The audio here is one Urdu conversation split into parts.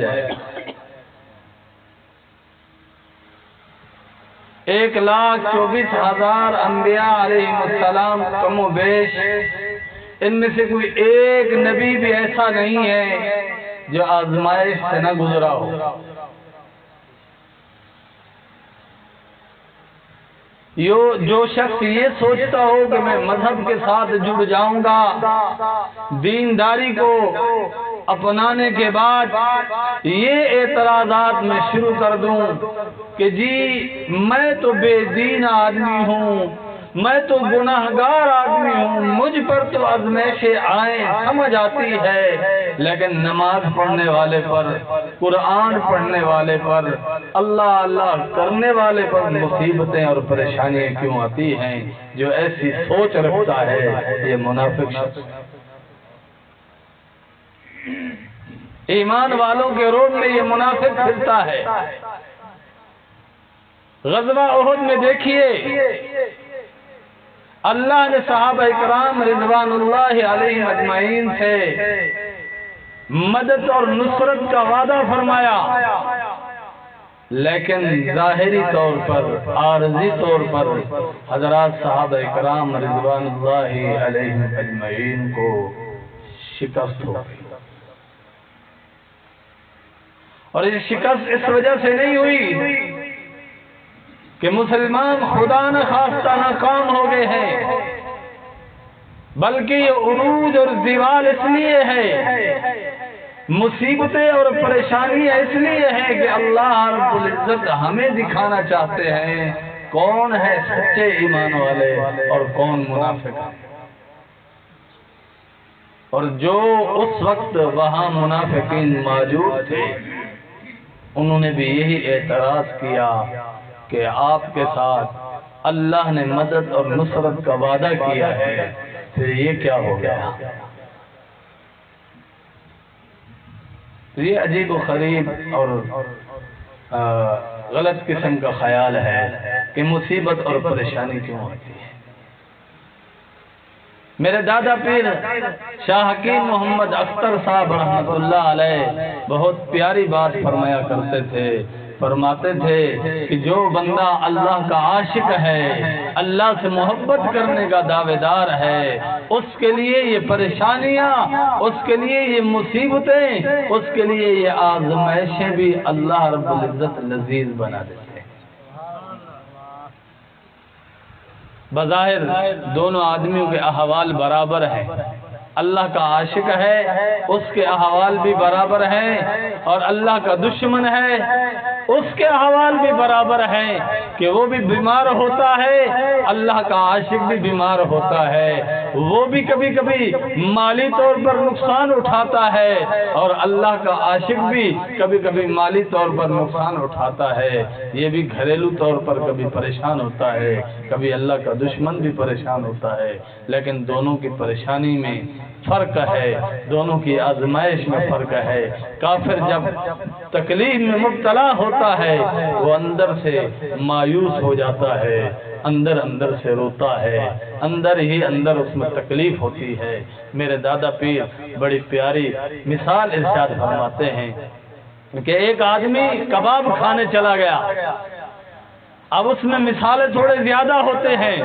جائے گا۔ 1,24,000 انبیاء علیہ السلام کم و بیش، ان میں سے کوئی ایک نبی بھی ایسا نہیں ہے جو آزمائش سے نہ گزرا ہو۔ جو شخص یہ سوچتا ہو کہ میں مذہب کے ساتھ جڑ جاؤں گا، دینداری کو اپنانے کے بعد یہ اعتراضات میں شروع کر دوں کہ جی میں تو بے دین آدمی ہوں، میں تو گناہگار آدمی ہوں، مجھ پر تو آزمائشیں آئیں سمجھ آتی ہے، لیکن نماز پڑھنے والے پر، قرآن پڑھنے والے پر، اللہ اللہ کرنے والے پر مصیبتیں اور پریشانیاں کیوں آتی ہیں؟ جو ایسی سوچ رکھتا ہے یہ منافق شخص۔ ایمان والوں کے روڈ میں یہ منافق پھرتا ہے۔ غزوہ احد میں دیکھیے اللہ نے صحابہ کرام رضوان اللہ علیہم اجمعین سے مدد اور نصرت کا وعدہ فرمایا، لیکن ظاہری طور پر، عارضی طور پر حضرات صحابہ کرام رضوان اللہ علیہم اجمعین کو شکست ہو گئی۔ اور یہ شکست اس وجہ سے نہیں ہوئی کہ مسلمان خدا نہ خواستہ ناکام ہو گئے ہیں، بلکہ یہ عروج اور زوال اس لیے ہے، مصیبتیں اور پریشانیاں اس لیے ہیں کہ اللہ رب العزت ہمیں دکھانا چاہتے ہیں کون ہے سچے ایمان والے اور کون منافق ہے۔ اور جو اس وقت وہاں منافقین موجود تھے انہوں نے بھی یہی اعتراض کیا کہ آپ کے ساتھ اللہ نے مدد اور نصرت کا وعدہ کیا ہے، پھر یہ کیا ہو گیا؟ یہ عجیب و غریب اور غلط قسم کا خیال ہے کہ مصیبت اور پریشانی کیوں ہوتی ہے۔ میرے دادا پیر شاہ حکیم محمد اختر صاحب رحمۃ اللہ علیہ بہت پیاری بات فرمایا کرتے تھے، فرماتے تھے کہ جو بندہ اللہ کا عاشق ہے، اللہ سے محبت کرنے کا دعوے دار ہے، اس کے لیے یہ پریشانیاں، اس کے لیے یہ مصیبتیں، اس کے لیے یہ آزمائشیں بھی اللہ رب العزت لذیذ بنا دیتے ہیں۔ بظاہر دونوں آدمیوں کے احوال برابر ہیں، اللہ کا عاشق ہے اس کے احوال بھی برابر ہیں، اور اللہ کا دشمن ہے اس کے احوال بھی برابر ہیں کہ وہ بھی بیمار ہوتا ہے، اللہ کا عاشق بھی بیمار ہوتا ہے، وہ بھی کبھی کبھی مالی طور پر نقصان اٹھاتا ہے، اور اللہ کا عاشق بھی کبھی کبھی مالی طور پر نقصان اٹھاتا ہے، یہ بھی گھریلو طور پر کبھی پریشان ہوتا ہے، کبھی اللہ کا دشمن بھی پریشان ہوتا ہے، لیکن دونوں کی پریشانی میں فرق ہے، دونوں کی آزمائش میں فرق ہے۔ کافر جب تکلیف میں مبتلا ہوتا ہے وہ اندر سے مایوس ہو جاتا ہے، اندر اندر سے روتا ہے، اندر ہی اندر اس میں تکلیف ہوتی ہے۔ میرے دادا پیر بڑی پیاری مثال ارشاد فرماتے ہیں کہ ایک آدمی کباب کھانے چلا گیا، اب اس میں مسالے تھوڑے زیادہ ہوتے ہیں،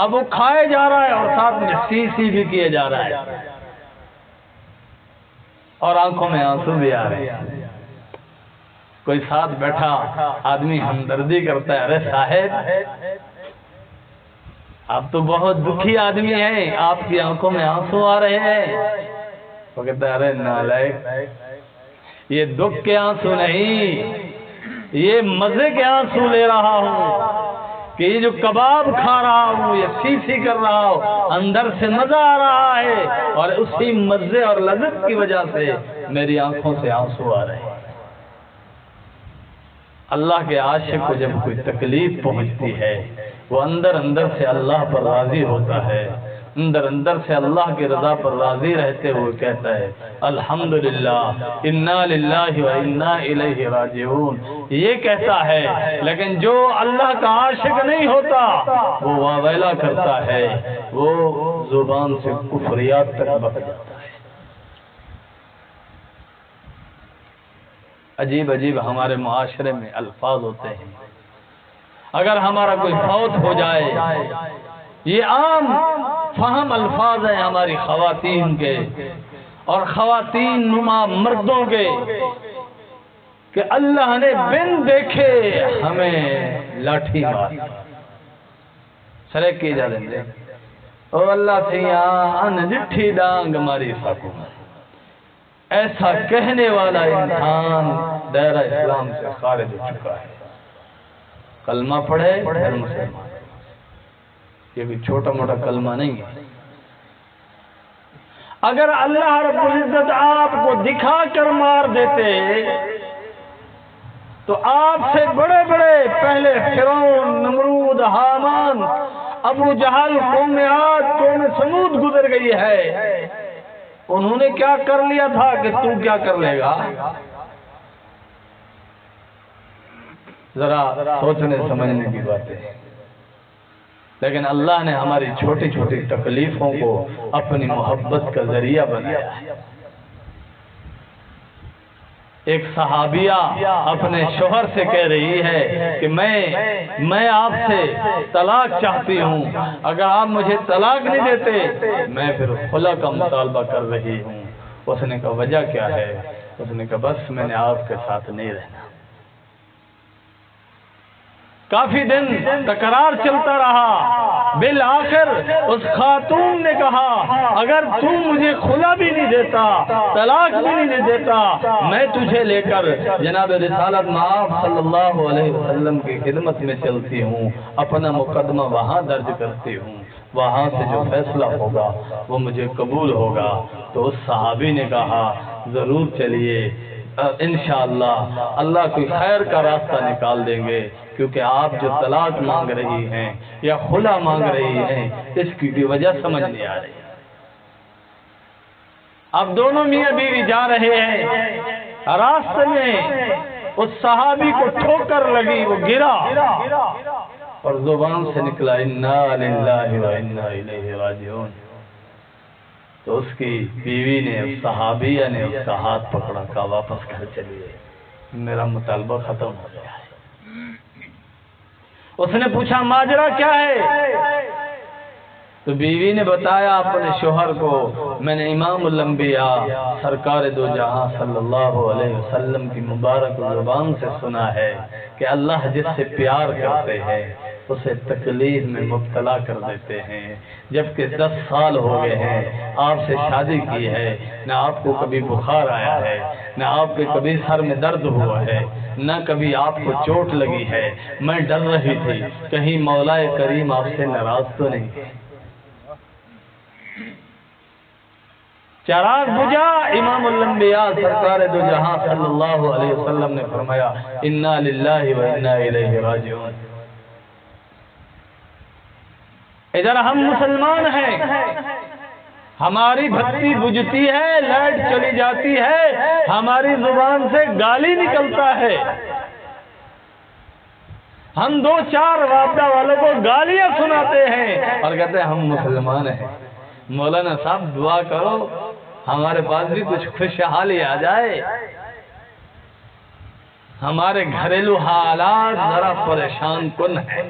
اب وہ کھائے جا رہا ہے اور ساتھ میں سی بھی کیے جا رہا ہے، اور آنکھوں میں آنسو بھی آ رہے ہیں۔ کوئی ساتھ بیٹھا آدمی ہمدردی کرتا ہے، ارے صاحب آپ تو بہت دکھی آدمی ہیں، آپ کی آنکھوں میں آنسو آ رہے ہیں۔ وہ کہتا ہے ارے نالائق، یہ دکھ کے آنسو نہیں، یہ مزے کے آنسو لے رہا ہوں کہ یہ جو کباب کھا رہا ہوں، یہ سی کر رہا ہوں، اندر سے مزہ آ رہا ہے، اور اسی مزے اور لذت کی وجہ سے میری آنکھوں سے آنسو آ رہے ہیں۔ اللہ کے عاشق کو جب کوئی تکلیف پہنچتی ہے وہ اندر اندر سے اللہ پر راضی ہوتا ہے، اندر اندر سے اللہ کی رضا پر راضی رہتے ہوئے کہتا ہے الحمدللہ انا للہ و انا الیہ راجعون، یہ کہتا ہے۔ لیکن جو اللہ کا عاشق نہیں ہوتا وہ واویلا کرتا ہے، وہ زبان سے کفریات تک بک جاتا ہے۔ عجیب عجیب ہمارے معاشرے میں الفاظ ہوتے ہیں. اگر ہمارا کوئی فوت ہو جائے، یہ عام فہم الفاظ ہیں ہماری خواتین کے اور خواتین نما مردوں کے کہ اللہ نے بن دیکھے ہمیں لاٹھی مار سرک کی جا دیں او اللہ سیاں ان جٹھی ڈانگ ماری ساکو. ایسا کہنے والا انسان دائرہ اسلام سے خارج ہو چکا ہے. کلمہ پڑھے پھر مسلمان. یہ بھی چھوٹا موٹا کلمہ نہیں ہے. اگر اللہ رب العزت آپ کو دکھا کر مار دیتے تو آپ سے بڑے بڑے پہلے فرعون، نمرود، حامان، ابو جہل، قوم عاد، قوم سمود گزر گئی ہے. انہوں نے کیا کر لیا تھا کہ تو کیا کر لے گا؟ ذرا سوچنے سمجھنے کی بات ہے. لیکن اللہ نے ہماری چھوٹی چھوٹی تکلیفوں کو اپنی محبت کا ذریعہ بنایا ہے. ایک صحابیہ اپنے شوہر سے کہہ رہی ہے کہ میں آپ سے طلاق چاہتی ہوں، اگر آپ مجھے طلاق نہیں دیتے میں پھر خلا کا مطالبہ کر رہی ہوں. اس نے کہا وجہ کیا ہے؟ اس نے کہا بس میں نے آپ کے ساتھ نہیں رہنا. کافی دن تکرار چلتا رہا. بالآخر اس خاتون نے کہا اگر تم مجھے خلا بھی نہیں دیتا، طلاق بھی نہیں دیتا، میں تجھے لے کر جناب رسالت مآب صلی اللہ علیہ وسلم کی خدمت میں چلتی ہوں، اپنا مقدمہ وہاں درج کرتی ہوں، وہاں سے جو فیصلہ ہوگا وہ مجھے قبول ہوگا. تو اس صحابی نے کہا ضرور چلیے، انشاءاللہ اللہ کوئی خیر کا راستہ نکال دیں گے، کیونکہ آپ جو طلاق مانگ رہی ہیں یا خلا مانگ رہی ہیں اس کی بھی وجہ سمجھ نہیں آ رہی. اب دونوں میاں بیوی جا رہے ہیں، راستے میں اس صحابی کو ٹھوکر لگی، وہ گرا اور زبان سے نکلا انا للہ و انا الیہ راجعون. تو اس کی بیوی نے، اس صحابیہ نے اس کا ہاتھ پکڑا، کہا واپس گھر چلیے، میرا مطالبہ ختم ہو گیا ہے. اس نے پوچھا ماجرا کیا ہے؟ تو بیوی نے بتایا اپنے شوہر کو میں نے امام الانبیاء سرکار دو جہاں صلی اللہ علیہ وسلم کی مبارک زبان سے سنا ہے کہ اللہ جس سے پیار کرتے ہیں اسے تکلیف میں مبتلا کر دیتے ہیں. جبکہ 10 سال ہو گئے ہیں آپ سے شادی کی ہے، نہ آپ کو کبھی بخار آیا ہے، نہ آپ کے کبھی سر میں درد ہوا ہے، نہ کبھی آپ کو چوٹ لگی ہے. میں ڈر رہی تھی کہیں مولا کریم آپ سے ناراض تو نہیں. چراغ بجھا، امام الانبیاء سرکار دو جہاں صلی اللہ علیہ وسلم نے فرمایا انا للہ و انا الیہ راجعون. ادھر ہم مسلمان ہیں، ہماری بتی بجھتی ہے، لائٹ چلی جاتی ہے، ہماری زبان سے گالی نکلتا ہے، ہم 2-4 وابدہ والوں کو گالیاں سناتے ہیں اور کہتے ہیں ہم مسلمان ہیں. مولانا صاحب دعا کرو ہمارے پاس بھی کچھ خوشحالی آ جائے. ہمارے گھریلو حالات ذرا پریشان کن ہیں.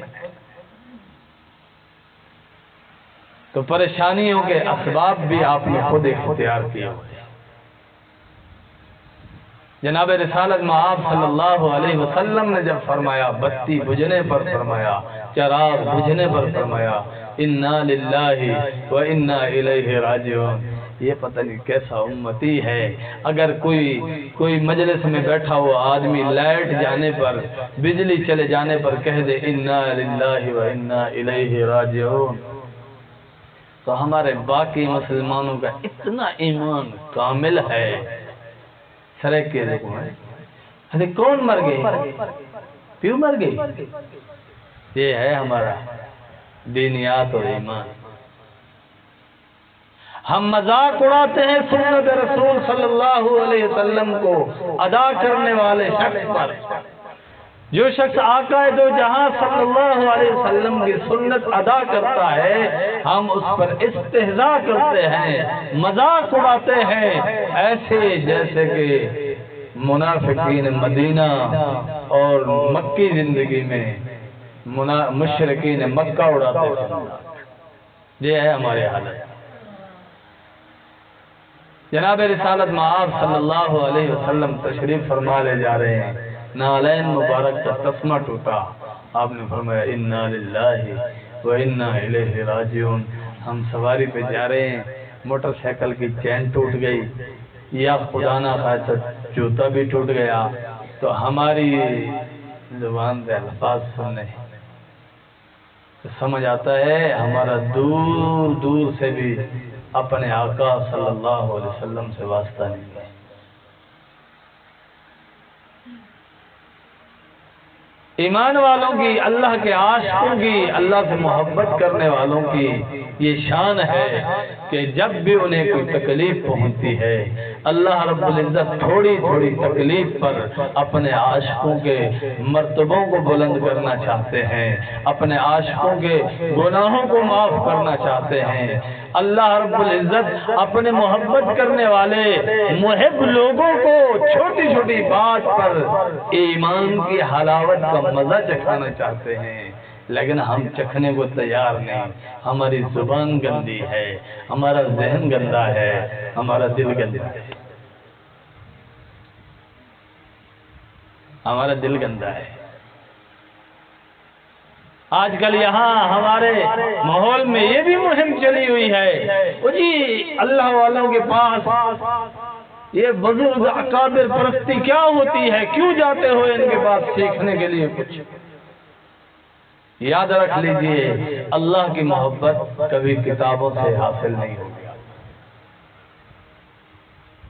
تو پریشانیوں کے اسباب بھی آپ نے خود اختیار کیے ہوئے. جناب رسالت مآب صلی اللہ علیہ وسلم نے جب فرمایا بتی بجھنے پر فرمایا، چراغ بجھنے پر فرمایا انا للہ و انا الیہ راجعون. یہ پتہ نہیں کیسا امتی ہے. اگر کوئی مجلس میں بیٹھا ہوا آدمی لائٹ جانے پر، بجلی چلے جانے پر کہہ دے انا للہ و انا الیہ راجعون، تو ہمارے باقی مسلمانوں کا اتنا ایمان کامل ہے. سرک کے دیکھو ارے کون مر گئے، کیوں مر گئی؟ یہ ہے ہمارا دینیات اور ایمان. ہم مذاق اڑاتے ہیں سنت رسول صلی اللہ علیہ وسلم کو ادا کرنے والے شخص پر. جو شخص آقا دو جہاں صلی اللہ علیہ وسلم کی سنت ادا کرتا ہے ہم اس پر استہزاء کرتے ہیں، مذاق اڑاتے ہیں، ایسے جیسے کہ منافقین مدینہ اور مکی زندگی میں مشرکین مکہ اڑاتے تھے. یہ ہے ہمارے حالت. جناب رسالت مآب صلی اللہ علیہ وسلم تشریف فرما لے جا رہے ہیں. نالین مبارک کا تسمہ ٹوٹا. آپ نے فرمایا انا للہ و انا الیہ راجعون. ہم سواری پہ جا رہے ہیں, موٹر سائیکل کی چین ٹوٹ گئی یا خدا نہ خواستہ جوتا بھی ٹوٹ گیا, تو ہماری زبان سے الفاظ سننے سمجھ آتا ہے ہمارا دور دور سے بھی اپنے آقا صلی اللہ علیہ وسلم سے واسطہ نہیں ہے. ایمان والوں کی, اللہ کے عاشقوں کی, اللہ سے محبت کرنے والوں کی یہ شان ہے کہ جب بھی انہیں کوئی تکلیف پہنچتی ہے, اللہ رب العزت تھوڑی تھوڑی تکلیف پر اپنے عاشقوں کے مرتبوں کو بلند کرنا چاہتے ہیں, اپنے عاشقوں کے گناہوں کو معاف کرنا چاہتے ہیں. اللہ رب العزت اپنے محبت کرنے والے محب لوگوں کو چھوٹی چھوٹی بات پر ایمان کی حلاوت کا مزہ چکھانا چاہتے ہیں, لیکن ہم چکھنے کو تیار نہیں. ہماری زبان گندی ہے, ہمارا ذہن گندا ہے, ہمارا دل گندا ہے, ہمارا دل گندا ہے. آج کل یہاں ہمارے ماحول میں یہ بھی مہم چلی ہوئی ہے, وہ جی اللہ والوں کے پاس یہ بزرگ اکابر پرستی کیا ہوتی ہے, کیوں جاتے ہو ان کے پاس سیکھنے کے لیے کچھ. یاد رکھ لیجئے اللہ کی محبت کبھی کتابوں سے حاصل نہیں ہوگی.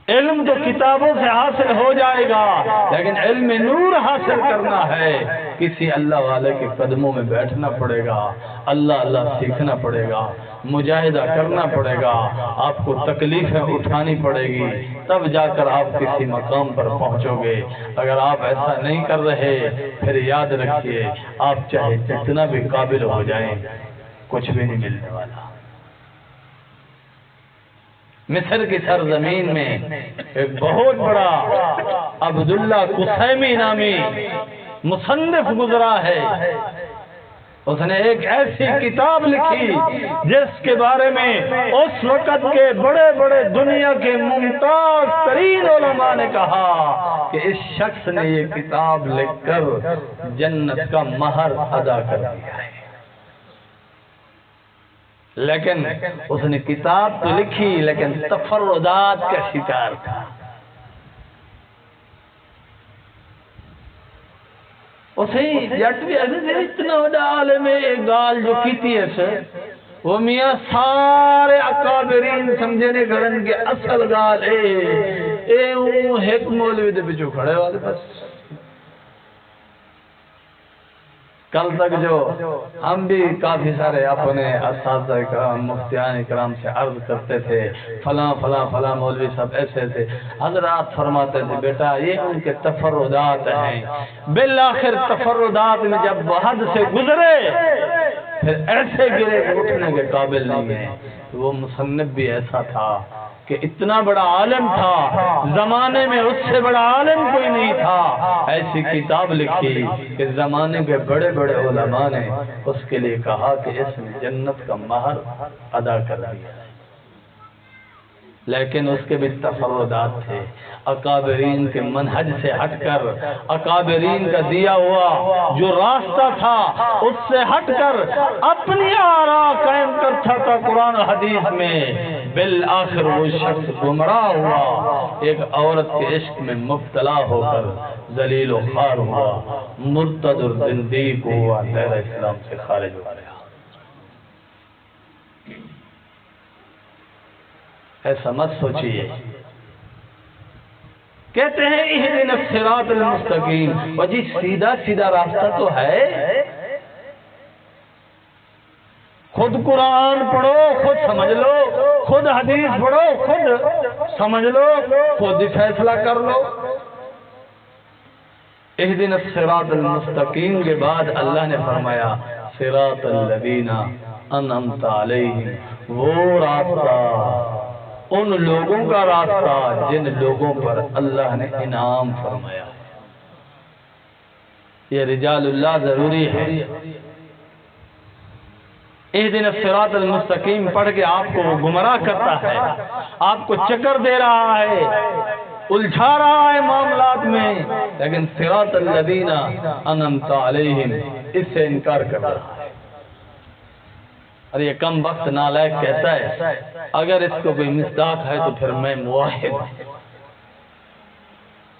علم تو کتابوں سے حاصل ہو جائے گا, لیکن علم نور حاصل کرنا ہے کسی اللہ والے کے قدموں میں بیٹھنا پڑے گا, اللہ اللہ سیکھنا پڑے گا, مجاہدہ کرنا پڑے گا, آپ کو تکلیفیں اٹھانی پڑے گی, تب جا کر آپ کسی مقام پر پہنچو گے. اگر آپ ایسا نہیں کر رہے پھر یاد رکھیے آپ چاہے جتنا بھی قابل ہو جائیں کچھ بھی نہیں ملنے والا. مصر کی سرزمین میں ایک بہت بڑا عبداللہ قسیمی نامی مصنف گزرا ہے. اس نے ایک ایسی کتاب لکھی جس کے بارے میں اس وقت کے بڑے بڑے دنیا کے ممتاز ترین علماء نے کہا کہ اس شخص نے یہ کتاب لکھ کر جنت کا مہر ادا کر دیا ہے. لیکن اس نے کتاب تو لکھی لیکن تفردات کا شکار تھا. اسے جٹ بھی اتنا بڑا عالم ہے, ایک گال جو کیتی ہے سر وہ میاں سارے اکابرین سمجھے نے گھرن کے اصل گال اے ایک مولوی دے بچو کھڑے والے. بس کل تک جو ہم بھی کافی سارے اپنے اساتذہ اکرام مفتیان اکرام سے عرض کرتے تھے فلاں فلاں فلاں مولوی صاحب ایسے تھے, حضرات فرماتے تھے بیٹا یہ ان کے تفردات ہیں, بالآخر تفردات میں جب حد سے گزرے پھر ایسے گرے اٹھنے کے قابل نہیں ہیں. وہ مصنف بھی ایسا تھا کہ اتنا بڑا عالم تھا, زمانے میں اس سے بڑا عالم کوئی نہیں تھا. ایسی کتاب لکھی کہ زمانے کے بڑے بڑے علماء نے اس کے لیے کہا کہ اس نے جنت کا مہر ادا کر دیا. لیکن اس کے بھی تفردات تھے. اکابرین کے منہج سے ہٹ کر, اکابرین کا دیا ہوا جو راستہ تھا اس سے ہٹ کر اپنی آراء قائم کرتا تھا قرآن و حدیث میں. بالآخر وہ شخص گمراہ ہوا, ایک عورت کے عشق میں مبتلا ہو کر ذلیل و خوار ہوا, مرتد اور زندیق ہوا, دائرہ اسلام سے خارج ہو گیا. ایسا مت سوچیے. کہتے ہیں اہدنا الصراط المستقیم, اور جی سیدھا سیدھا راستہ تو ہے. خود قرآن پڑھو خود سمجھ لو, خود حدیث پڑھو خود سمجھ لو, خود ہی فیصلہ کر لو. اہدنا الصراط المستقیم کے بعد اللہ نے فرمایا صراط الذین انعمت علیہم, وہ راستہ ان لوگوں کا راستہ جن لوگوں پر اللہ نے انعام فرمایا. یہ رجال اللہ ضروری ہے. اہدنا الصراط المستقیم پڑھ کے آپ کو وہ گمراہ کرتا ہے، آپ کو چکر دے رہا ہے، الجھا رہا ہے معاملات میں، لیکن صراط الذین انعمت علیہم اس سے انکار کر رہا ہے. اور یہ کم وقت نالائق کہتا ہے اگر اس کو کوئی مصداق ہے تو پھر میں موحد.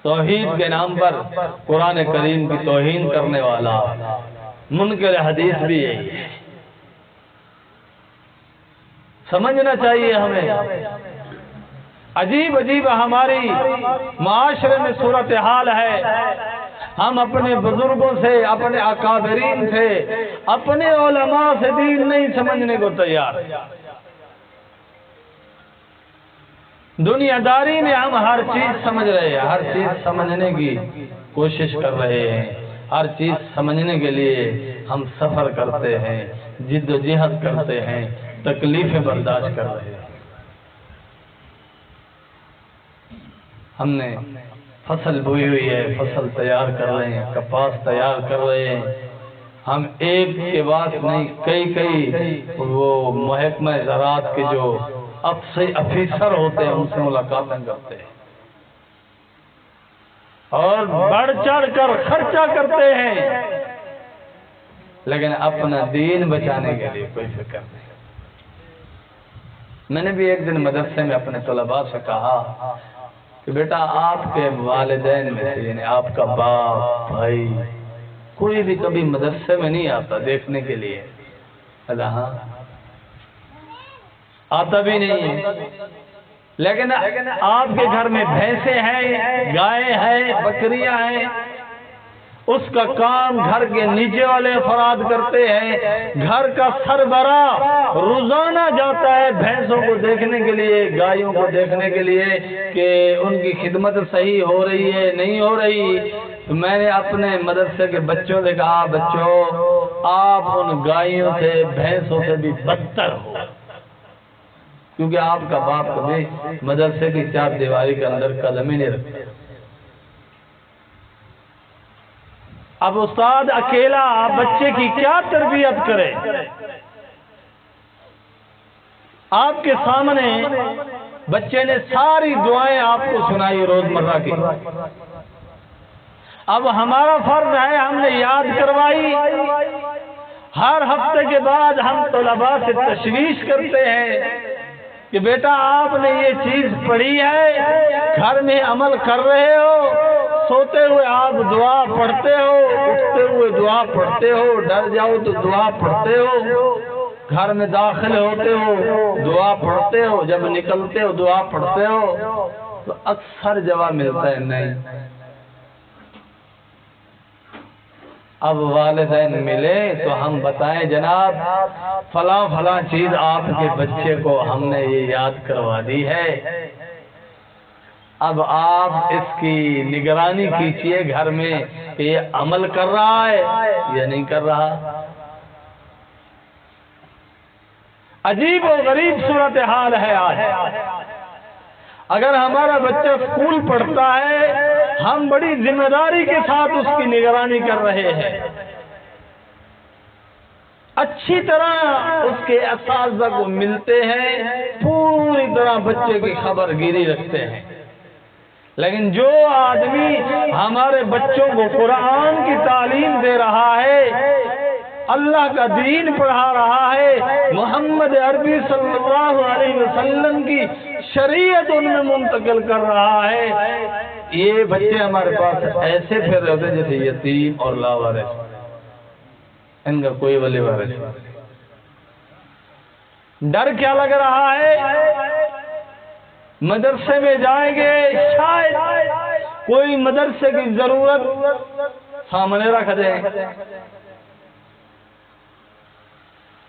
توحید کے نام پر قرآن کریم کی توہین کرنے والا منکر حدیث بھی یہی ہے. سمجھنا چاہیے ہمیں. عجیب عجیب ہماری معاشرے میں صورتحال ہے. ہم اپنے بزرگوں سے، اپنے اکابرین سے، اپنے علماء سے دین نہیں سمجھنے کو تیار. دنیا داری میں ہم ہر چیز سمجھ رہے ہیں، ہر چیز سمجھنے کی کوشش کر رہے ہیں، ہر چیز سمجھنے کے لیے ہم سفر کرتے ہیں، جد و جہد کرتے ہیں، تکلیفیں برداشت کر رہے ہیں. ہم نے فصل بوئی ہوئی ہے، فصل تیار کر رہے ہیں، کپاس تیار کر رہے ہیں. ہم ایک کے بعد نہیں کئی وہ محکمہ زراعت کے جو افیسر ہوتے ہیں ان سے ملاقاتیں کرتے ہیں اور بڑھ چڑھ کر خرچہ کرتے ہیں، لیکن اپنا دین بچانے کے لیے کوئی فکر نہیں. میں نے بھی ایک دن مدرسے میں اپنے طلباء سے کہا کہ بیٹا آپ کے والدین میں سے، یعنی آپ کا باپ، بھائی، کوئی بھی کبھی مدرسے میں نہیں آتا دیکھنے کے لیے؟ ہاں آتا بھی نہیں ہے، لیکن آپ کے گھر میں بھینسیں ہیں، گائے ہیں، بکریاں ہیں، اس کا کام گھر کے نیچے والے افراد کرتے ہیں. گھر کا سربراہ روزانہ جاتا ہے بھینسوں کو دیکھنے کے لیے، گایوں کو دیکھنے کے لیے کہ ان کی خدمت صحیح ہو رہی ہے نہیں ہو رہی. تو میں نے اپنے مدرسے کے بچوں سے کہا بچوں آپ ان گایوں سے، بھینسوں سے بھی بدتر ہو، کیونکہ آپ کا باپ کبھی مدرسے کی چار دیواری کے اندر قدم ہی نہیں رکھتا. اب استاد اکیلا بچے کی کیا تربیت کرے؟ آپ کے سامنے بچے نے ساری دعائیں آپ کو سنائی روزمرہ کی. اب ہمارا فرض ہے، ہم نے یاد کروائی. ہر ہفتے کے بعد ہم طلباء سے تشویش کرتے ہیں کہ بیٹا آپ نے یہ چیز پڑھی ہے، گھر میں عمل کر رہے ہو، سوتے ہوئے آپ دعا پڑھتے ہو، اٹھتے ہوئے دعا پڑھتے ہو، ڈر جاؤ تو دعا پڑھتے ہو، گھر میں داخل ہوتے ہو دعا پڑھتے ہو، جب نکلتے ہو دعا پڑھتے ہو. تو اکثر جواب ملتا ہے نہیں. اب والدین ملے تو ہم بتائیں جناب فلاں فلاں چیز آپ کے بچے کو ہم نے یہ یاد کروا دی ہے، اب آپ اس کی نگرانی کیجیے گھر میں کہ یہ عمل کر رہا ہے یا نہیں کر رہا. عجیب و غریب صورتحال ہے آج. اگر ہمارا بچہ اسکول پڑھتا ہے ہم بڑی ذمہ داری کے ساتھ اس کی نگرانی کر رہے ہیں، اچھی طرح اس کے اساتذہ کو ملتے ہیں، پوری طرح بچے کی خبر گیری رکھتے ہیں. لیکن جو آدمی ہمارے بچوں کو قرآن کی تعلیم دے رہا ہے، اللہ کا دین پڑھا رہا ہے، محمد عربی صلی اللہ علیہ وسلم کی شریعت ان میں منتقل کر رہا ہے، یہ بچے ہمارے پاس ایسے پھر رہے ہوتے جیسے یتیم اور لاوارث، ان کا کوئی ولی وارث نہیں. ڈر کیا لگ رہا ہے؟ مدرسے میں جائیں گے شاید کوئی مدرسے کی ضرورت سامنے رکھ دیں.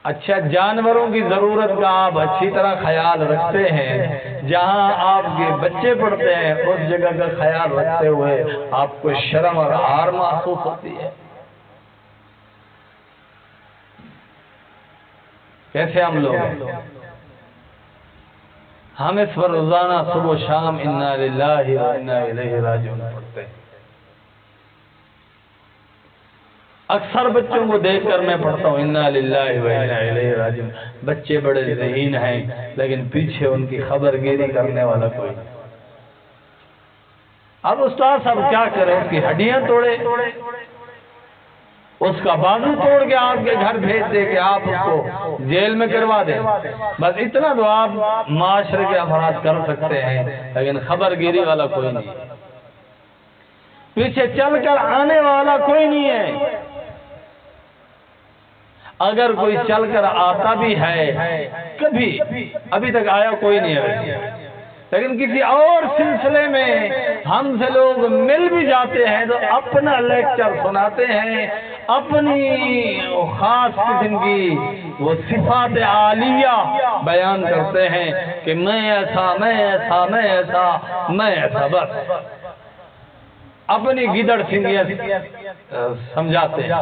اچھا جانوروں کی ضرورت کا آپ اچھی طرح خیال رکھتے ہیں، جہاں آپ کے بچے پڑھتے ہیں اس جگہ کا خیال رکھتے ہوئے آپ کو شرم اور عار محسوس ہوتی ہے. کیسے ہم لوگ ہم اس پر روزانہ صبح و شام انا للہ و انا الیہ راجعون پڑھتے ہیں۔ اکثر بچوں کو دیکھ کر میں پڑھتا ہوں انا للہ و انا الیہ راجعون۔ بچے بڑے ذہین ہیں لیکن پیچھے ان کی خبر گیری کرنے والا کوئی نہیں۔ اب استاد صاحب کیا کریں، اس کی ہڈیاں توڑے، اس کا بازو توڑ کے آپ کے گھر بھیج دے کہ آپ اس کو جیل میں کروا دیں، بس اتنا تو آپ معاشرے کے افراد کر سکتے ہیں، لیکن خبر گیری والا کوئی نہیں، پیچھے چل کر آنے والا کوئی نہیں ہے۔ اگر کوئی چل کر آتا بھی ہے کبھی، ابھی تک آیا کوئی نہیں ہے، لیکن کسی اور سلسلے میں ہم سے لوگ مل بھی جاتے ہیں تو اپنا لیکچر سناتے ہیں، اپنی خاص قسم کی وہ صفات عالیہ بیان کرتے ہیں کہ میں ایسا میں ایسا میں ایسا میں ایسا، بس اپنی گیدڑ سنگیت سمجھاتے ہیں۔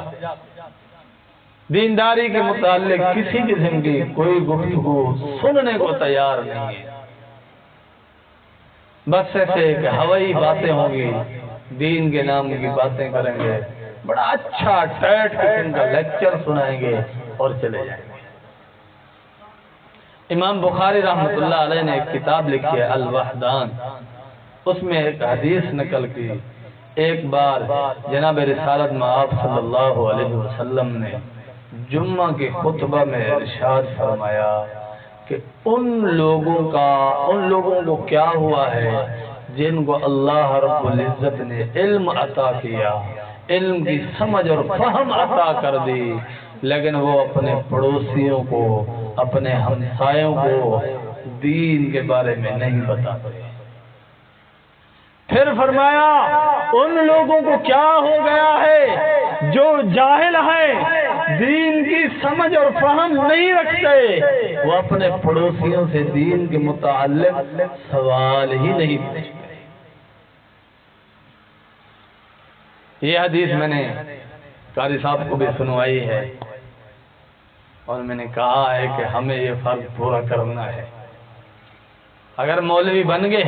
دینداری کے متعلق کسی قسم کی کوئی گفتگو سننے کو تیار نہیں ہے، بس ایسے کہ ہوائی باتیں ہوں گی، دین کے نام کی باتیں کریں گے، بڑا اچھا ٹیٹ قسم کا لیکچر سنائیں گے اور چلے جائیں گے۔ امام بخاری رحمۃ اللہ علیہ نے ایک کتاب لکھی ہے الوحدان، اس میں ایک حدیث نقل کی، ایک بار جناب رسالت مآب صلی اللہ علیہ وسلم نے جمعہ کے خطبہ میں ارشاد فرمایا کہ ان لوگوں کو کیا ہوا ہے جن کو اللہ رب العزت نے علم عطا کیا، علم کی سمجھ اور فہم عطا کر دی، لیکن وہ اپنے پڑوسیوں کو، اپنے ہمسایوں کو دین کے بارے میں نہیں بتاتے۔ پھر فرمایا ان لوگوں کو کیا ہو گیا ہے جو جاہل ہیں، دین کی سمجھ اور فہم نہیں رکھتے، وہ اپنے پڑوسیوں سے دین کے متعلق سوال ہی نہیں پوچھتے۔ یہ حدیث میں نے قاری صاحب کو بھی سنوائی ہے اور میں نے کہا ہے کہ ہمیں یہ فرض پورا کرنا ہے۔ اگر مولوی بن گئے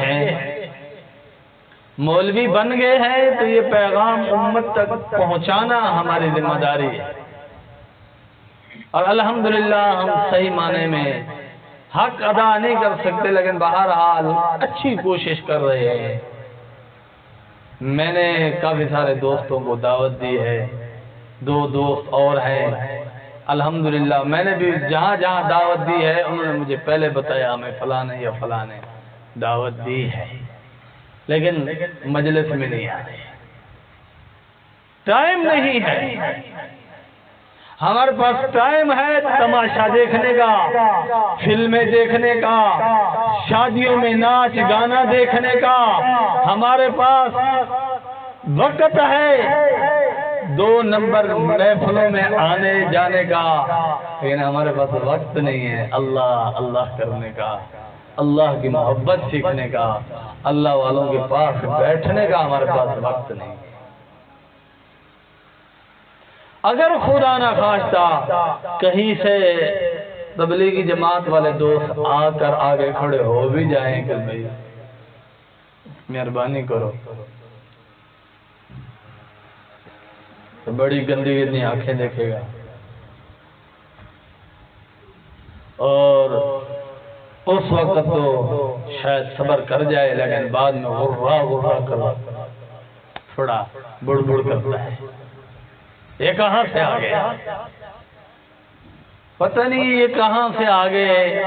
ہیں تو یہ پیغام امت تک پہنچانا ہماری ذمہ داری ہے، اور الحمدللہ ہم صحیح معنی میں حق ادا نہیں کر سکتے، لیکن بہرحال اچھی کوشش کر رہے ہیں۔ میں نے کافی سارے دوستوں کو دعوت دی ہے، 2 دوست اور ہیں، الحمدللہ میں نے بھی جہاں جہاں دعوت دی ہے انہوں نے مجھے پہلے بتایا ہمیں فلانے یا فلانے دعوت دی ہے، لیکن مجلس میں نہیں آ رہے، ٹائم نہیں ہے۔ ہمارے پاس ٹائم ہے تماشا دیکھنے کا، فلمیں دیکھنے کا، شادیوں میں ناچ گانا دیکھنے کا، ہمارے پاس وقت ہے 2 نمبر محفلوں میں آنے جانے کا، لیکن ہمارے پاس وقت نہیں ہے اللہ اللہ کرنے کا، اللہ کی محبت سیکھنے کا، اللہ والوں کے پاس بیٹھنے کا ہمارے پاس وقت نہیں۔ اگر خدا نہ خواستہ کہیں سے تبلیغی جماعت والے دوست آ کر آگے کھڑے ہو بھی جائیں کہ بھائی مہربانی کرو، تو بڑی گندی گندی آنکھیں دیکھے گا، اور اس وقت تو شاید صبر کر جائے، لیکن بعد میں غرہ کر تھوڑا بڑ کرتا ہے، یہ کہاں سے آ گیا، پتہ نہیں یہ کہاں سے آ گئے۔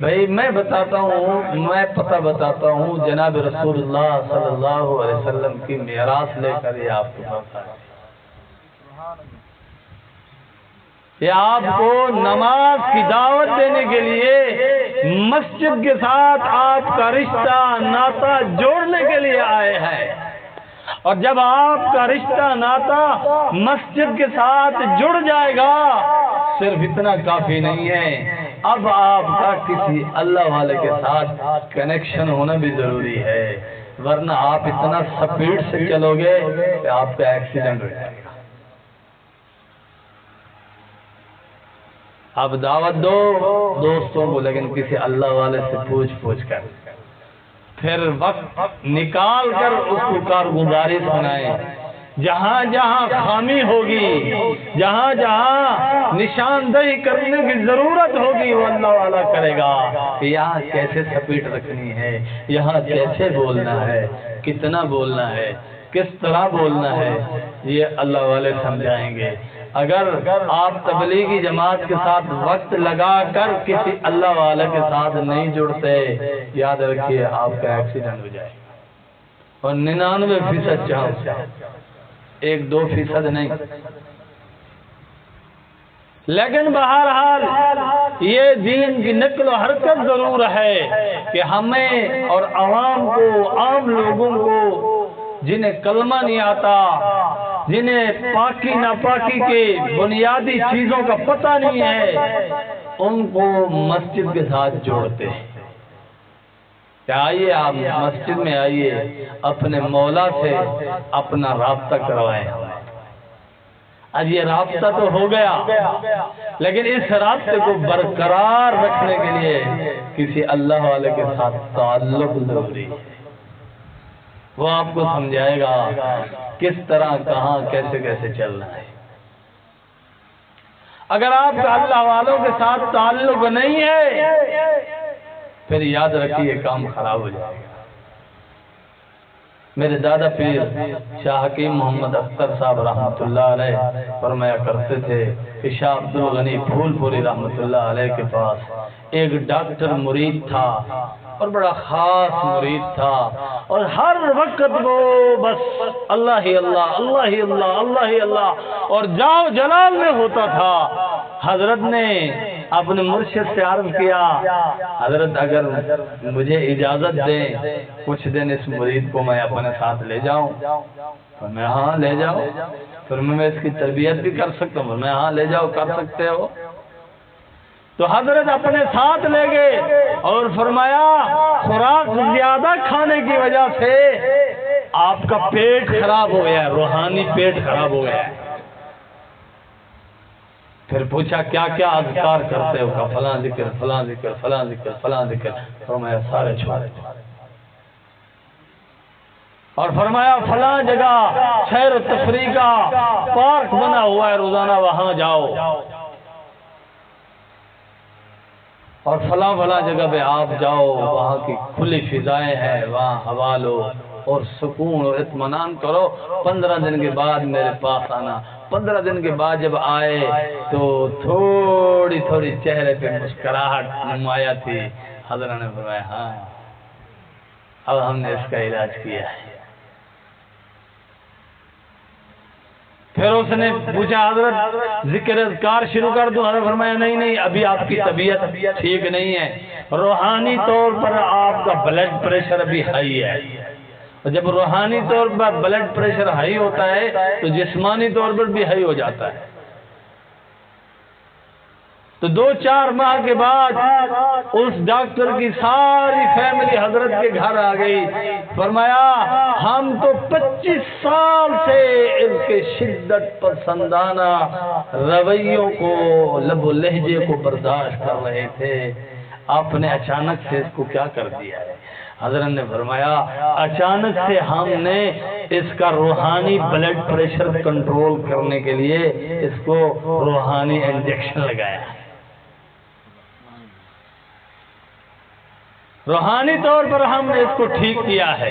بھائی میں بتاتا ہوں، میں پتہ بتاتا ہوں، جناب رسول اللہ صلی اللہ علیہ وسلم کی میراث لے کر یہ آپ کو پتہ ہے، یہ آپ کو نماز کی دعوت دینے کے لیے مسجد کے ساتھ آپ کا رشتہ ناتا جوڑنے کے لیے آئے ہیں، اور جب آپ کا رشتہ ناتا مسجد کے ساتھ جڑ جائے گا، صرف اتنا کافی نہیں ہے، اب آپ کا کسی اللہ والے کے ساتھ کنیکشن ہونا بھی ضروری ہے، ورنہ آپ اتنا سپیڈ سے چلو گے کہ آپ کا ایکسیڈنٹ ہو جائے گا۔ اب دعوت دو دوستوں کو، لیکن کسی اللہ والے سے پوچھ کر، پھر وقت نکال کر اس کو کارگزاری سنائیں۔ جہاں جہاں خامی ہوگی، جہاں جہاں نشاندہی کرنے کی ضرورت ہوگی، وہ اللہ والا کرے گا کہ یہاں کیسے سپیٹ رکھنی ہے، یہاں کیسے بولنا ہے، کتنا بولنا ہے، کس طرح بولنا ہے، یہ اللہ والے سمجھائیں گے۔ اگر آپ تبلیغی جماعت کے ساتھ وقت لگا کر کسی اللہ والے کے ساتھ نہیں جڑتے، یاد رکھیے آپ کا ایکسیڈنٹ ہو جائے گا۔ اور 99% چانس ہے، 1-2% نہیں۔ لیکن بہرحال یہ دین کی نقل و حرکت ضرور ہے کہ ہمیں اور عوام کو، عام لوگوں کو جنہیں کلمہ نہیں آتا، جنہیں پاکی ناپاکی کے بنیادی چیزوں کا پتہ نہیں ہے، ان کو مسجد کے ساتھ جوڑتے ہیں کہ آئیے آپ مسجد میں آئیے، اپنے مولا سے اپنا رابطہ کروائیں۔ آج یہ رابطہ تو ہو گیا، لیکن اس رابطے کو برقرار رکھنے کے لیے کسی اللہ والے کے ساتھ تعلق ضروری ہے۔ وہ آپ کو سمجھائے گا کس طرح، کہاں، کیسے کیسے چلنا ہے۔ اگر آپ کا اللہ والوں کے ساتھ تعلق نہیں ہے، پھر یاد رکھیے کام خراب ہو جائے گا۔ میرے دادا پیر شاہ حکیم محمد اختر صاحب رحمۃ اللہ علیہ فرمایا کرتے تھے کہ شاہ عبد الغنی پھول پوری رحمۃ اللہ علیہ کے پاس ایک ڈاکٹر مرید تھا، اور بڑا خاص مرید تھا، اور ہر وقت وہ بس اللہ ہی اللہ، اللہ ہی اللہ، اللہ ہی اللہ، اور جاؤ جلال میں ہوتا تھا۔ حضرت نے اپنے مرشد سے عرض کیا، حضرت اگر مجھے اجازت دیں کچھ دن اس مرید کو میں اپنے ساتھ لے جاؤں؟ تو میں ہاں لے جاؤ۔ پھر میں اس کی تربیت بھی کر سکتا ہوں؟ میں ہاں لے جاؤ، کر سکتے ہو۔ تو حضرت اپنے ساتھ لے گئے اور فرمایا خوراک زیادہ کھانے کی وجہ سے آپ کا پیٹ خراب ہو گیا ہے، روحانی پیٹ خراب ہو گیا ہے۔ پھر پوچھا کیا کیا اذکار کرتے ہو؟ کہا فلاں ذکر، فلاں ذکر، فلاں ذکر، فلاں ذکر۔ فرمایا سارے چھوڑے، اور فرمایا فلاں جگہ سیر و تفریح کا پارک بنا ہوا ہے، روزانہ وہاں جاؤ، اور فلاں فلاں جگہ پہ آپ جاؤ، وہاں کی کھلی فضائیں ہیں، وہاں ہوا لو اور سکون اور اطمینان کرو۔ 15 دن کے بعد میرے پاس آنا۔ 15 دن کے بعد جب آئے تو تھوڑی تھوڑی چہرے پہ مسکراہٹ نمایاں تھی۔ حضرت نے فرمایا ہاں اب ہم نے اس کا علاج کیا ہے۔ پھر اس نے پوچھا حضرت ذکر اذکار شروع کر دوں؟ حضرت فرمایا نہیں نہیں، ابھی آپ کی طبیعت ٹھیک نہیں ہے، روحانی طور پر آپ کا بلڈ پریشر ابھی ہائی ہے، اور جب روحانی طور پر بلڈ پریشر ہائی ہوتا ہے تو جسمانی طور پر بھی ہائی ہو جاتا ہے۔ تو 2-4 ماہ کے بعد اس ڈاکٹر کی ساری فیملی حضرت کے گھر آ گئی۔ فرمایا ہم تو 25 سال سے اس کے شدت پسندانہ رویوں کو، لب و لہجے کو برداشت کر رہے تھے، آپ نے اچانک سے اس کو کیا کر دیا ہے؟ حضرت نے فرمایا اچانک سے ہم نے اس کا روحانی بلڈ پریشر کنٹرول کرنے کے لیے اس کو روحانی انجیکشن لگایا ہے۔ روحانی طور پر ہم نے اس کو ٹھیک کیا ہے۔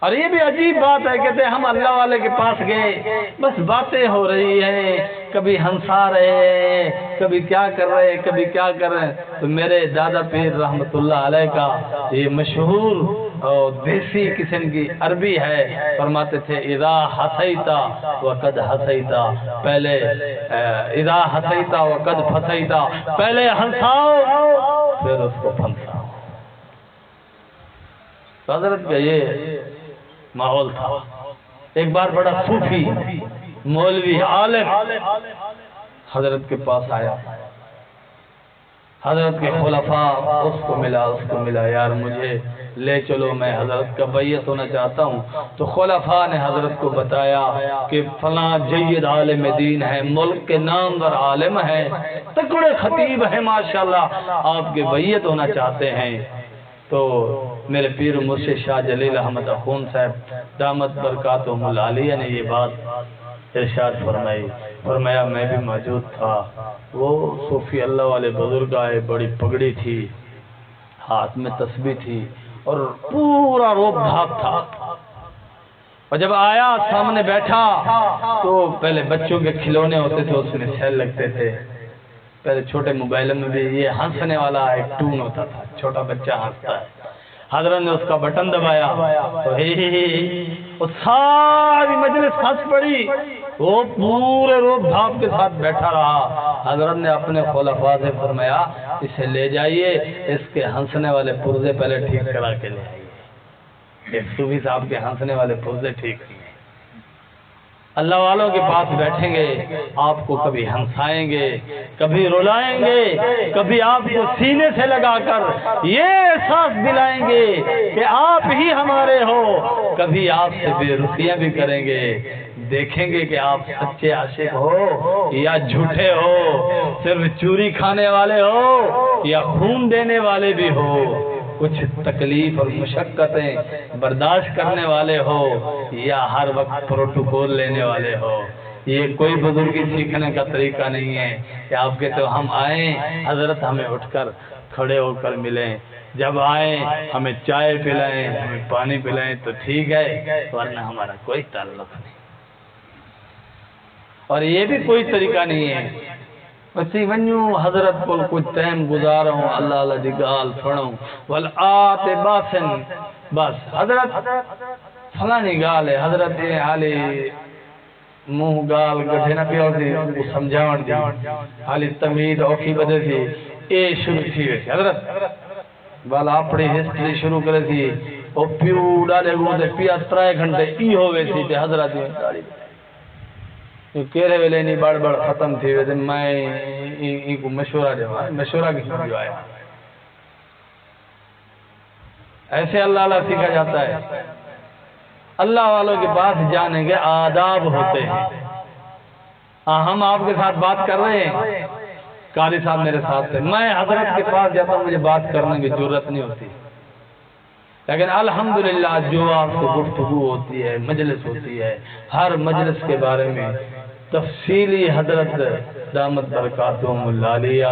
اور یہ بھی عجیب بات ہے، کہتے ہیں ہم اللہ والے کے پاس گئے، بس باتیں ہو رہی ہیں، کبھی ہنسا رہے ہیں، کبھی کیا کر رہے ہیں، کبھی کیا کر رہے ہیں۔ تو میرے دادا پیر رحمت اللہ علیہ کا یہ مشہور اور دیسی قسم کی عربی ہے، فرماتے تھے اذا حسیتا وقد حسیتا، پہلے اذا حسیتا وقد پھسیتا، پہلے ہنساؤ پھر اس کو پھنساؤ۔ حضرت کا یہ ماحول تھا۔ ایک بار بڑا صوفی مولوی عالم حضرت کے پاس آیا، حضرت کے خلفاء اس کو ملا، یار مجھے لے چلو میں حضرت کا بیعت ہونا چاہتا ہوں۔ تو خلفاء نے حضرت کو بتایا کہ فلاں جید عالم دین ہے، ملک کے نامور عالم ہے، تکڑے خطیب ہیں ماشاءاللہ، آپ کے بیعت ہونا چاہتے ہیں۔ تو میرے پیر مرشد شاہ جلیل احمد اخون صاحب دامت برکاتہم العالیہ نے یہ بات ارشاد فرمائی، فرمایا میں بھی موجود تھا۔ وہ صوفی اللہ والے بزرگ آئے، بڑی پگڑی تھی، ہاتھ میں تسبیح تھی اور پورا روب دھاپ تھا، اور جب آیا سامنے بیٹھا تو پہلے بچوں کے کھلونے ہوتے تھے اس میں سیل لگتے تھے، پہلے چھوٹے موبائل میں بھی یہ ہنسنے والا ایک ٹون ہوتا تھا، چھوٹا بچہ ہنستا ہے، حضرت نے اس کا بٹن دبایا تو وہ ساری مجلس ہنس پڑی، وہ پورے روب دھاپ کے ساتھ بیٹھا رہا۔ حضرت نے اپنے خلفاء سے فرمایا اسے لے جائیے، اس کے ہنسنے والے پرزے پہلے ٹھیک کرا کے لے آئیے۔ ایک صوفی صاحب کے ہنسنے والے پرزے ٹھیک نہیں ہیں۔ اللہ والوں کے پاس بیٹھیں گے، آپ کو کبھی ہنسائیں گے، کبھی رلائیں گے، کبھی آپ کو سینے سے لگا کر یہ احساس دلائیں گے کہ آپ ہی ہمارے ہو، کبھی آپ سے بے رخیاں بھی کریں گے، دیکھیں گے کہ آپ سچے عاشق ہو یا جھوٹے ہو، صرف چوری کھانے والے ہو یا خون دینے والے بھی ہو، کچھ تکلیف اور مشقتیں برداشت کرنے والے ہو یا ہر وقت پروٹوکول لینے والے ہو۔ یہ کوئی بزرگی سیکھنے کا طریقہ نہیں ہے کہ آپ کے تو ہم آئیں حضرت ہمیں اٹھ کر کھڑے ہو کر ملیں، جب آئیں ہمیں چائے پلائیں، ہمیں پانی پلائیں تو ٹھیک ہے، ورنہ ہمارا کوئی تعلق نہیں۔ اور یہ بھی کوئی طریقہ نہیں ہے وسی ونیوں حضرت کو کچھ ٹائم گزاروں، اللہ اللہ دی گال پڑھوں والآت باسن، بس حضرت فلانی گال ہے، حضرت یہ حالی منہ گال گٹھے نہ پیو دی سمجھاون دی، حالی تمہید اوکھی بدے تھی، اے شروع تھی ویسی حضرت والا اپنی ہسٹری شروع کرے تھی، او پیو ڈالے گو دے پیا 3 گھنٹے ای ہوئے تھی تے حضرت یہ کہرے ویلے نہیں بڑھ بڑھ ختم تھی ویسے میں ان کو مشورہ دے مشورہ کی جو آیا، ایسے اللہ اللہ سیکھا جاتا ہے۔ اللہ والوں کے پاس جانے کے آداب ہوتے ہیں۔ ہم آپ کے ساتھ بات کر رہے ہیں، قاری صاحب میرے ساتھ تھے، میں حضرت کے پاس جاتا ہوں مجھے بات کرنے کی ضرورت نہیں ہوتی، لیکن الحمدللہ جو آپ کو گفتگو ہوتی ہے، مجلس ہوتی ہے، ہر مجلس کے بارے میں تفصیلی حضرت دامت برکاتہم العالیہ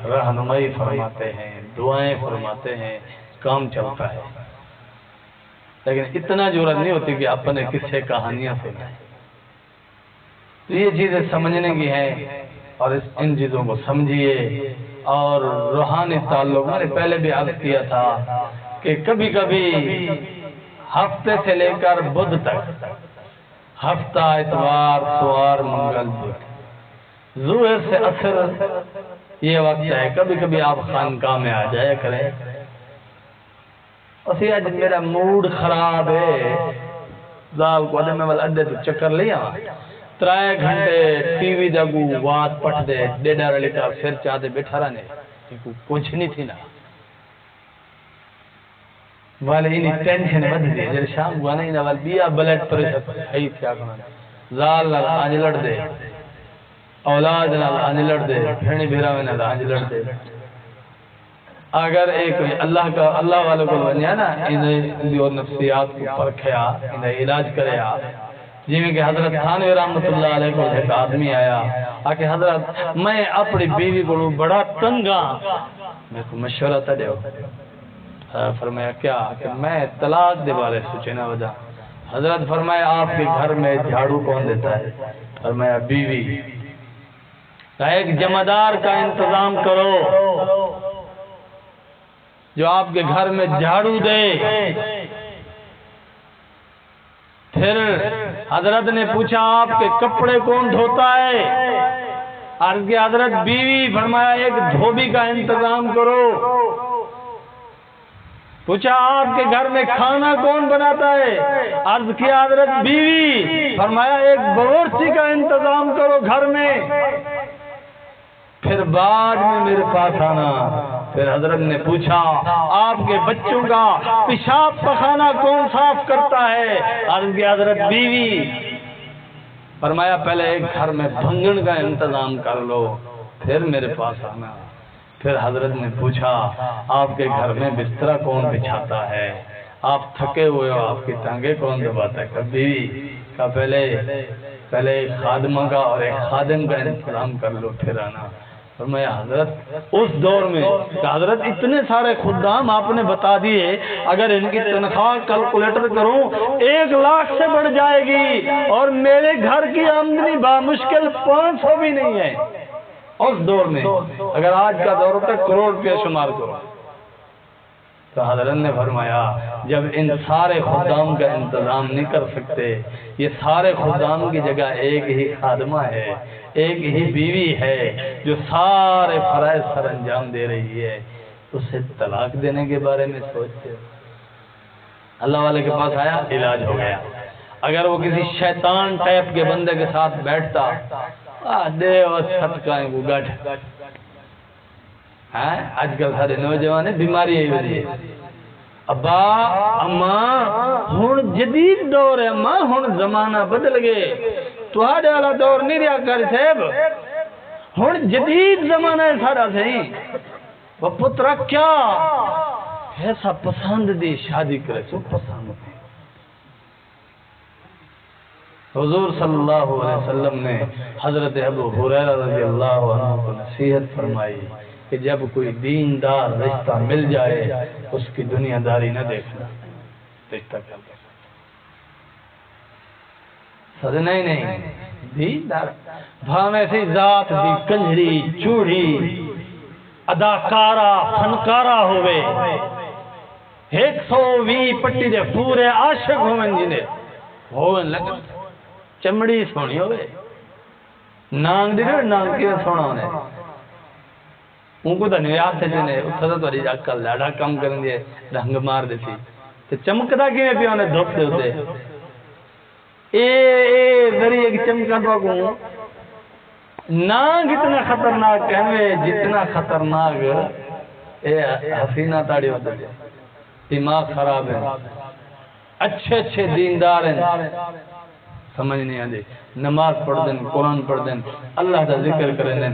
رہنمائی فرماتے ہیں، دعائیں فرماتے ہیں، کام چلتا ہے، لیکن اتنا ضرورت نہیں ہوتی کہ اپنے قصے کہانیاں سنائیں۔ تو یہ چیزیں سمجھنے کی ہیں اور ان چیزوں کو سمجھیے۔ اور روحانی تعلق میں نے پہلے بھی عرض کیا تھا کہ کبھی کبھی ہفتے سے لے کر بدھ تک، ہفتہ اتوار سوار منگل بدھ، ظہر سے عصر یہ وقت ہے، کبھی کبھی آپ خانقاہ میں آ جایا کریں۔ اسی آج میرا موڈ خراب ہے، زال کو میں والا اڈے تو چکر لیا 3 گھنٹے ٹی وی دگو بات پٹھ دے ڈیڈا رلیٹا پھر چاہتے بیٹھا رہنے کچھ نہیں تھی نا والے انہیں ٹینشن بدھ دے جب شام کو آنے والے بیا بلڈ پریشر ہے کیا کرنا، زال نال آج لڑ دے، اولاد نال آج لڑ دے، پھرنی بھیراوے نال آج لڑ دے۔ اگر ایک اللہ والے کو بنیا نا انہیں اور نفسیات کو پرکھیا، انہیں علاج کریا، جیویں کہ حضرت تھانوی رحمت اللہ علیہ کو ایک آدمی آیا کہ حضرت میں اپنی بیوی کو بڑا تنگا، میں کو مشورہ تا دیو۔ فرمایا کیا؟ کہ میں طلاق دے بارے سوچے نہ وجہ۔ حضرت فرمایا آپ کے گھر میں جھاڑو کون دیتا ہے؟ فرمایا بیوی۔ ایک جمعدار کا انتظام کرو جو آپ کے گھر میں جھاڑو دے۔ پھر حضرت نے پوچھا آپ کے کپڑے کون دھوتا ہے؟ عرض کی حضرت بیوی۔ فرمایا ایک دھوبی کا انتظام کرو۔ پوچھا آپ کے گھر میں کھانا کون بناتا ہے؟ عرض کیا حضرت بیوی۔ فرمایا ایک باورچی کا انتظام کرو گھر میں۔ پھر بعد میں میرے پاس آنا۔ پھر حضرت نے پوچھا آپ کے بچوں کا پیشاب پخانہ کون صاف کرتا ہے؟ عرض کی حضرت بیوی۔ فرمایا پہلے ایک گھر میں بھنگن کا انتظام کر لو پھر میرے پاس آنا۔ پھر حضرت نے پوچھا آپ کے گھر میں بستر کون بچھاتا ہے؟ آپ تھکے ہوئے ہو، آپ کی ٹانگیں کون دباتا ہے؟ بیوی کا پہلے ایک خادمہ کا اور ایک خادم کا انتظام کر لو پھر آنا۔ فرمایا حضرت اس دور میں کہ حضرت اتنے سارے خدام آپ نے بتا دیے، اگر ان کی تنخواہ کیلکولیٹر کروں 1 لاکھ سے بڑھ جائے گی، اور میرے گھر کی آمدنی بامشکل 500 بھی نہیں ہے اس دور میں۔ اگر آج کا دور ہوتا ہے کروڑ روپیہ شمار کرو۔ تو حضرت نے فرمایا جب ان سارے خدام کا انتظام نہیں کر سکتے، یہ سارے خدام کی جگہ ایک ہی خادمہ ہے، ایک ہی بیوی ہے جو سارے فرائض سر انجام دے رہی ہے، اسے طلاق دینے کے بارے میں سوچتے ہو؟ اللہ والے کے پاس آیا، علاج ہو گیا۔ اگر وہ کسی شیطان ٹائپ کے بندے کے ساتھ بیٹھتا، دے اور صدقائیں کو گٹھ، آج کل سارے نوجوان بیماری ہے ہوئی ہے۔ ابا اماں ہن جدید دور ہے، اماں ہن زمانہ بدل گئے، تہاڈے والا دور نہیں رہا کر صاحب، ہن جدید زمانہ ہے سارا صحیح۔ وہ پترا کیا ایسا پسند دی شادی کرے سو پسند دی۔ حضور صلی اللہ علیہ وسلم نے حضرت ابو ہریرہ رضی اللہ عنہ کو نصیحت فرمائی کہ جب کوئی دیندار رشتہ مل جائے اس کی دنیا داری نہ دیکھنا، رشتہ کر دے سجنا ہی نہیں دیندار، بھاویں سی ذات دی کنجری چوڑی اداکارہ فنکارہ ہوئے، 120 پٹی دے پورے عاشق ہوئے جنہیں ہوئے لگن چمڑی سونی ہوئے، نانگ دی نانگ کی سونا ہونے ان کو تو نیات سے جنے اتھا تو توڑی اکل لاڑا کم کرن دے رنگ مار دیتی تو چمکتا کی میں پیونے دھوپ دے ہوتے ذری ایک چمکا تو کو نانگ اتنا خطرناک ہے جتنا خطرناک حسینہ تاڑی ہوتے دے، دماغ خراب ہے، اچھے دیندار ہیں، سمجھ نہیں آدھے، نماز پڑھ دیں، قرآن پڑھ دیں، اللہ کا ذکر کریں دیں،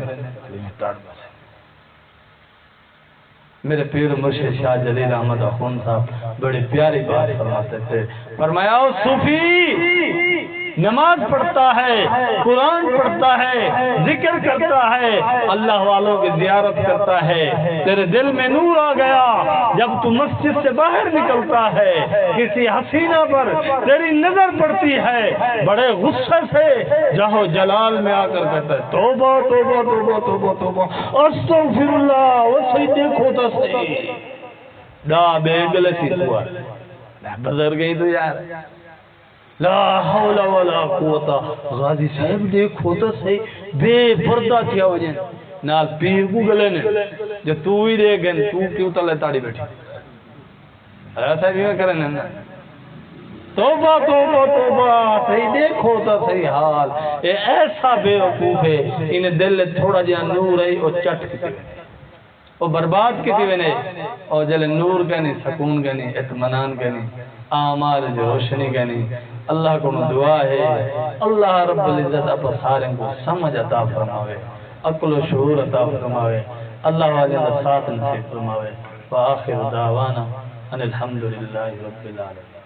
میرے پیر مرشد شاہ جلیل احمد اخون صاحب بڑی پیاری بات فرماتے تھے، فرمایا او صوفی نماز پڑھتا ہے، قرآن پڑھتا ہے، ذکر کرتا ہے، اللہ والوں کی زیارت کرتا ہے، تیرے دل میں نور آ گیا، جب تو مسجد سے باہر نکلتا ہے کسی حسینہ پر تیری نظر پڑتی ہے، بڑے غصے سے جہو جلال میں آ کر کہتا ہے توبہ توبہ توبہ توبہ توبہ استغفر اللہ، وہ صحیح دیکھو تا صحیح دا بے گلسی ہوا بزر گئی تو یار لا حول ولا قوتا، غازی صاحب دیکھو تا صحیح بے پردہ کیا وجہ نال پیر کو گلے نے جو تو ہی دے گن تو کیوں تلے تاڑی بیٹھی ایسا بھی میں کرنے نا توبہ توبہ توبہ صحیح دیکھو تا صحیح حال، اے ایسا بے وقوف ہے انہیں دل تھوڑا جہاں نور ہے وہ چٹ کتے وہ برباد کتی وینے اور جلے نور کہنی، سکون کہنی، اطمینان کہنی، اعمال جو روشنی کہنی۔ اللہ کو دعا ہے اللہ رب العزت اپنے سارے کو سمجھ عطا فرماوے، عقل و شعور عطا فرماوے، اللہ والے کا ساتھ نصیب فرماوے۔ وآخر دعوانا ان الحمدللہ رب العالمین۔